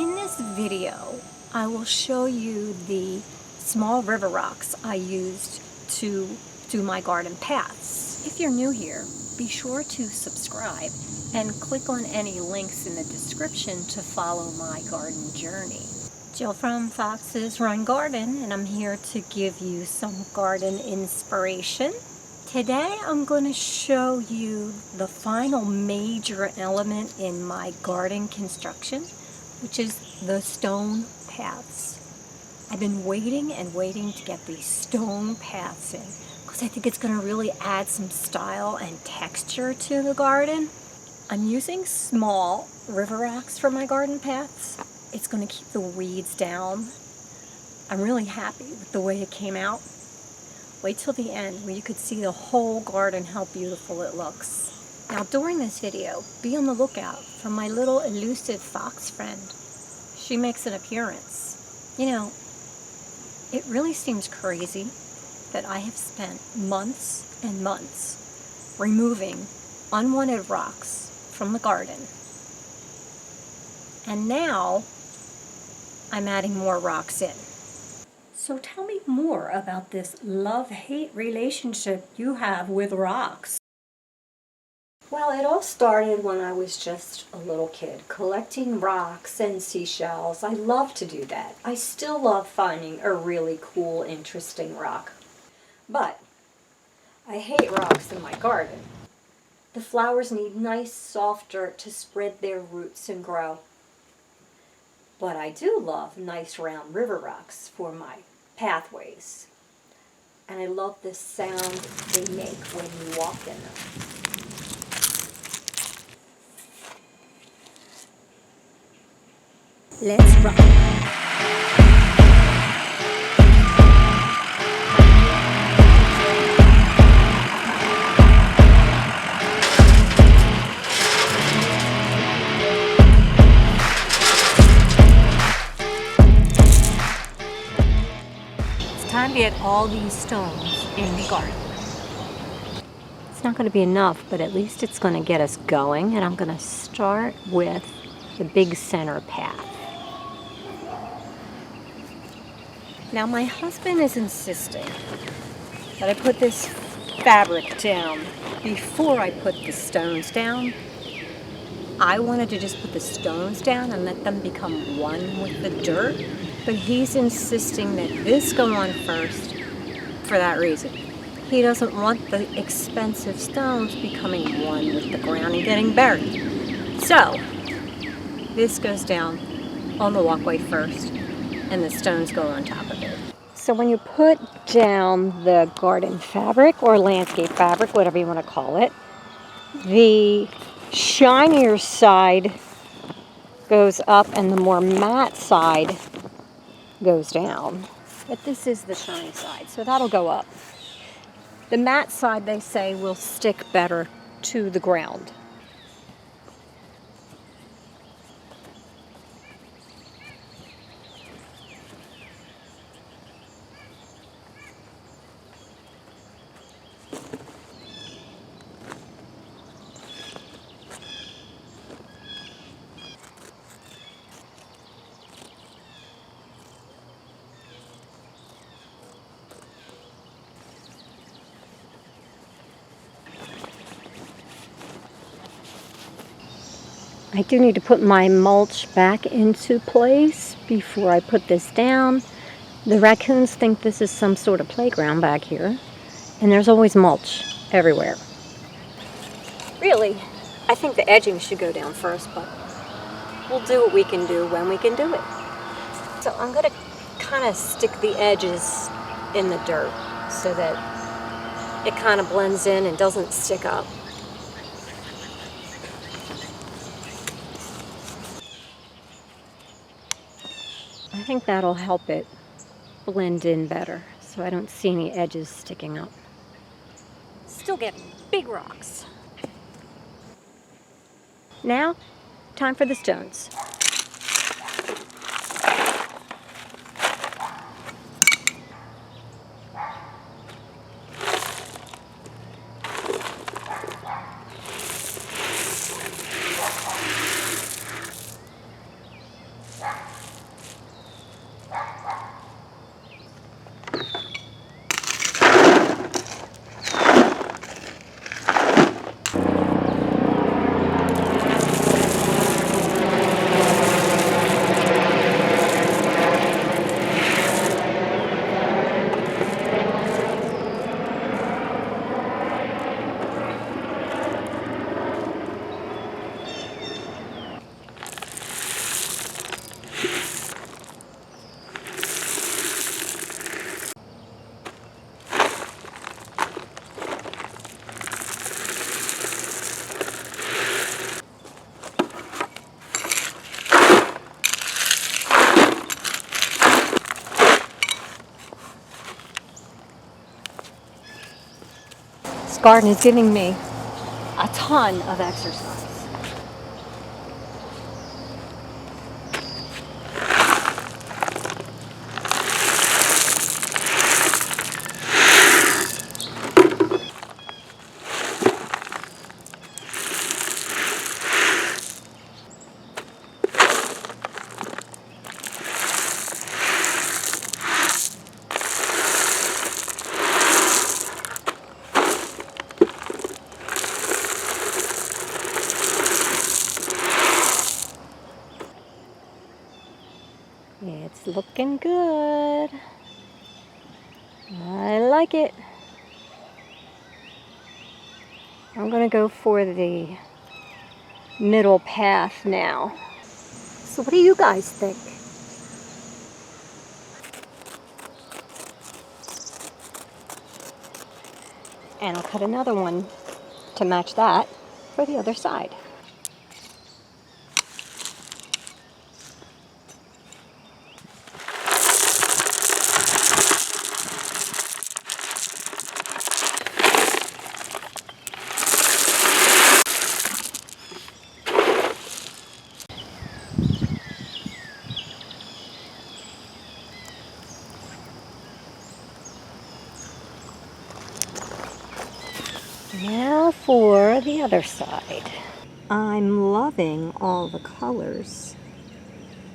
In this video, I will show you the small river rocks I used to do my garden paths. If you're new here, be sure to subscribe and click on any links in the description to follow my garden journey. Jill from Fox's Run Garden, and I'm here to give you some garden inspiration. Today I'm going to show you the final major element in my garden construction, which is the stone paths. I've been waiting and waiting to get these stone paths in because I think it's going to really add some style and texture to the garden. I'm using small river rocks for my garden paths. It's going to keep the weeds down. I'm really happy with the way it came out. Wait till the end where you could see the whole garden, how beautiful it looks. Now during this video, be on the lookout for my little elusive fox friend. She makes an appearance. You know, it really seems crazy that I have spent months and months removing unwanted rocks from the garden. And now I'm adding more rocks in. So tell me more about this love-hate relationship you have with rocks. Well, it all started when I was just a little kid, collecting rocks and seashells. I love to do that. I still love finding a really cool, interesting rock. But I hate rocks in my garden. The flowers need nice, soft dirt to spread their roots and grow. But I do love nice round river rocks for my pathways. And I love the sound they make when you walk in them. Let's rock. Time to get all these stones in the garden. It's not going to be enough, but at least it's going to get us going, and I'm going to start with the big center path. Now my husband is insisting that I put this fabric down before I put the stones down. I wanted to just put the stones down and let them become one with the dirt. But he's insisting that this go on first for that reason. He doesn't want the expensive stones becoming one with the ground and getting buried. So, this goes down on the walkway first, and the stones go on top of it. So when you put down the garden fabric or landscape fabric, whatever you want to call it, the shinier side goes up and the more matte side goes down. But this is the shiny side, so that'll go up. The matte side, they say, will stick better to the ground. I do need to put my mulch back into place before I put this down. The raccoons think this is some sort of playground back here, and there's always mulch everywhere. Really, I think the edging should go down first, but we'll do what we can do when we can do it. So I'm going to kind of stick the edges in the dirt so that it kind of blends in and doesn't stick up. I think that'll help it blend in better, so I don't see any edges sticking up. Still get big rocks. Now, time for the stones. garden is giving me a ton of exercise. It's looking good. I like it. I'm gonna go for the middle path now. So what do you guys think? And I'll cut another one to match that for the other side. Now for the other side. I'm loving all the colors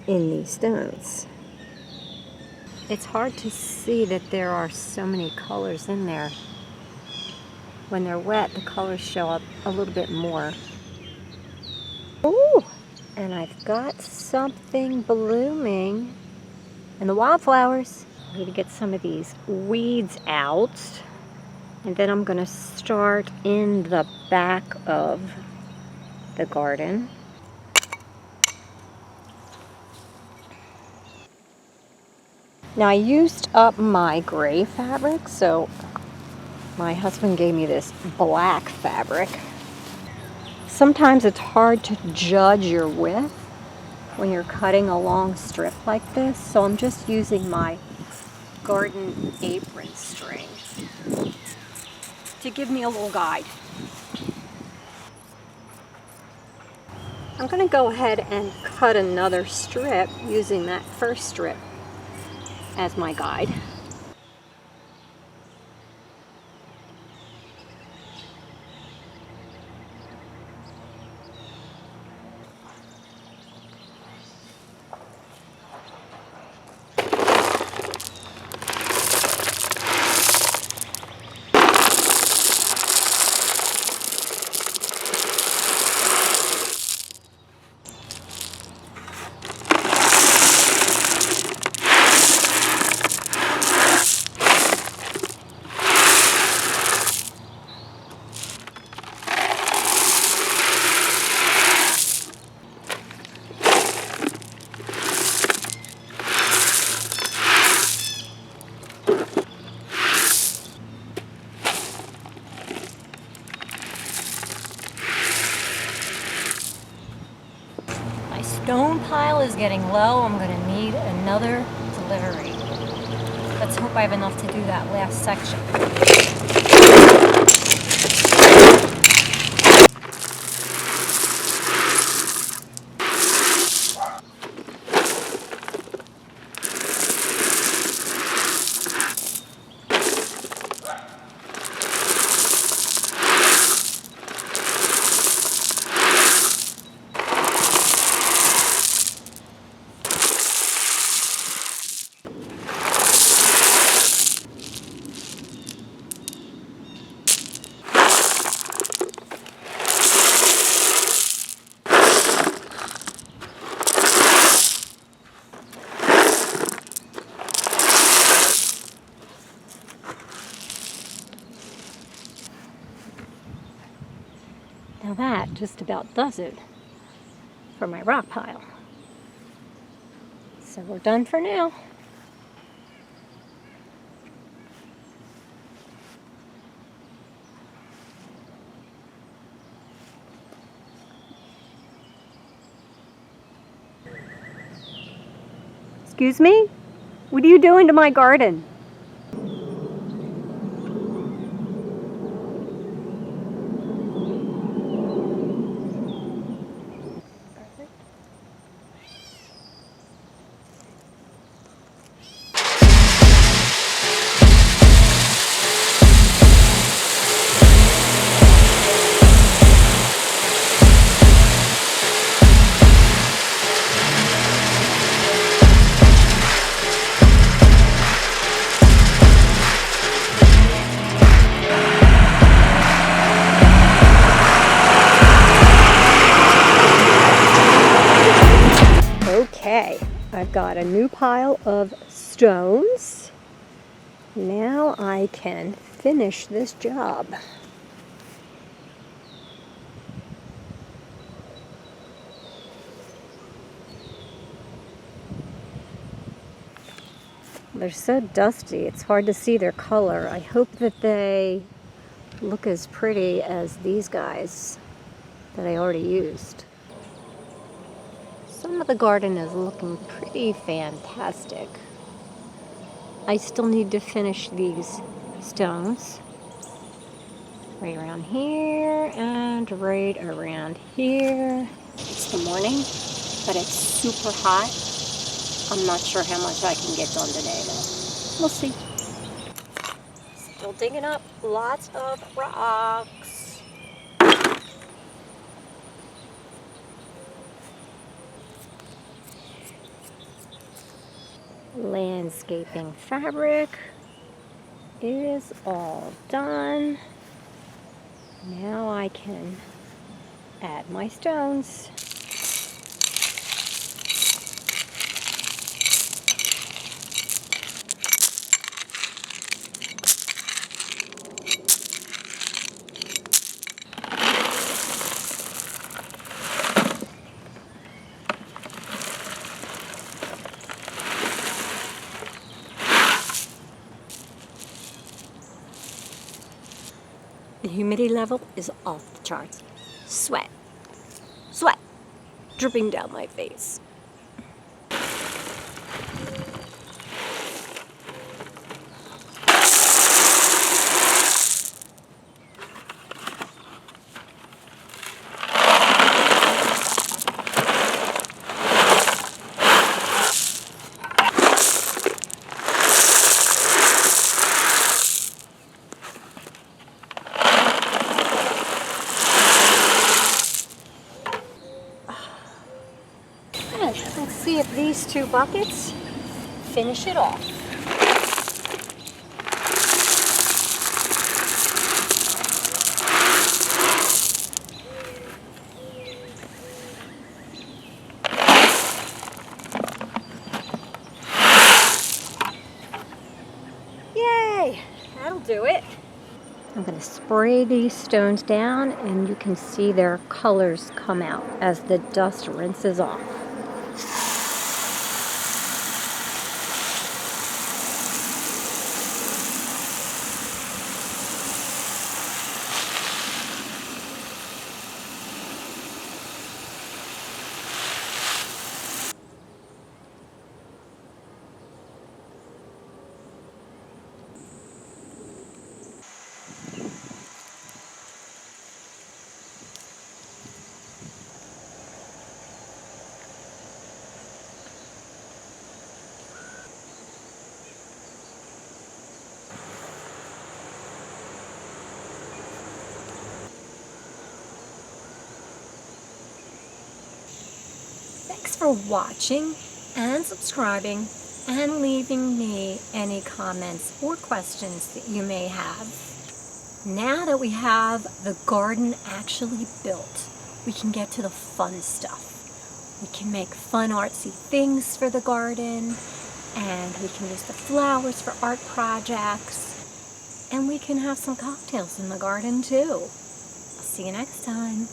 in these stones. It's hard to see that there are so many colors in there. When they're wet, the colors show up a little bit more. Ooh! And I've got something blooming in the wildflowers. I need to get some of these weeds out. And then I'm going to start in the back of the garden. Now I used up my gray fabric, so my husband gave me this black fabric. Sometimes it's hard to judge your width when you're cutting a long strip like this, so I'm just using my garden apron string to give me a little guide. I'm going to go ahead and cut another strip using that first strip as my guide. Stone pile is getting low. I'm going to need another delivery. Let's hope I have enough to do that last section. Now that just about does it for my rock pile. So we're done for now. Excuse me? What are you doing to my garden? I've got a new pile of stones. Now I can finish this job. They're so dusty, it's hard to see their color. I hope that they look as pretty as these guys that I already used. Some of the garden is looking pretty fantastic. I still need to finish these stones. Right around here and right around here. It's the morning, but it's super hot. I'm not sure how much I can get done today, though. We'll see. Still digging up lots of rocks. Landscaping fabric is all done. Now I can add my stones. The humidity level is off the charts. Sweat, sweat, dripping down my face. Let's see if these two buckets finish it off. Yay! That'll do it. I'm going to spray these stones down and you can see their colors come out as the dust rinses off. Thanks for watching and subscribing and leaving me any comments or questions that you may have. Now that we have the garden actually built, we can get to the fun stuff. We can make fun artsy things for the garden, and we can use the flowers for art projects, and we can have some cocktails in the garden too. I'll see you next time.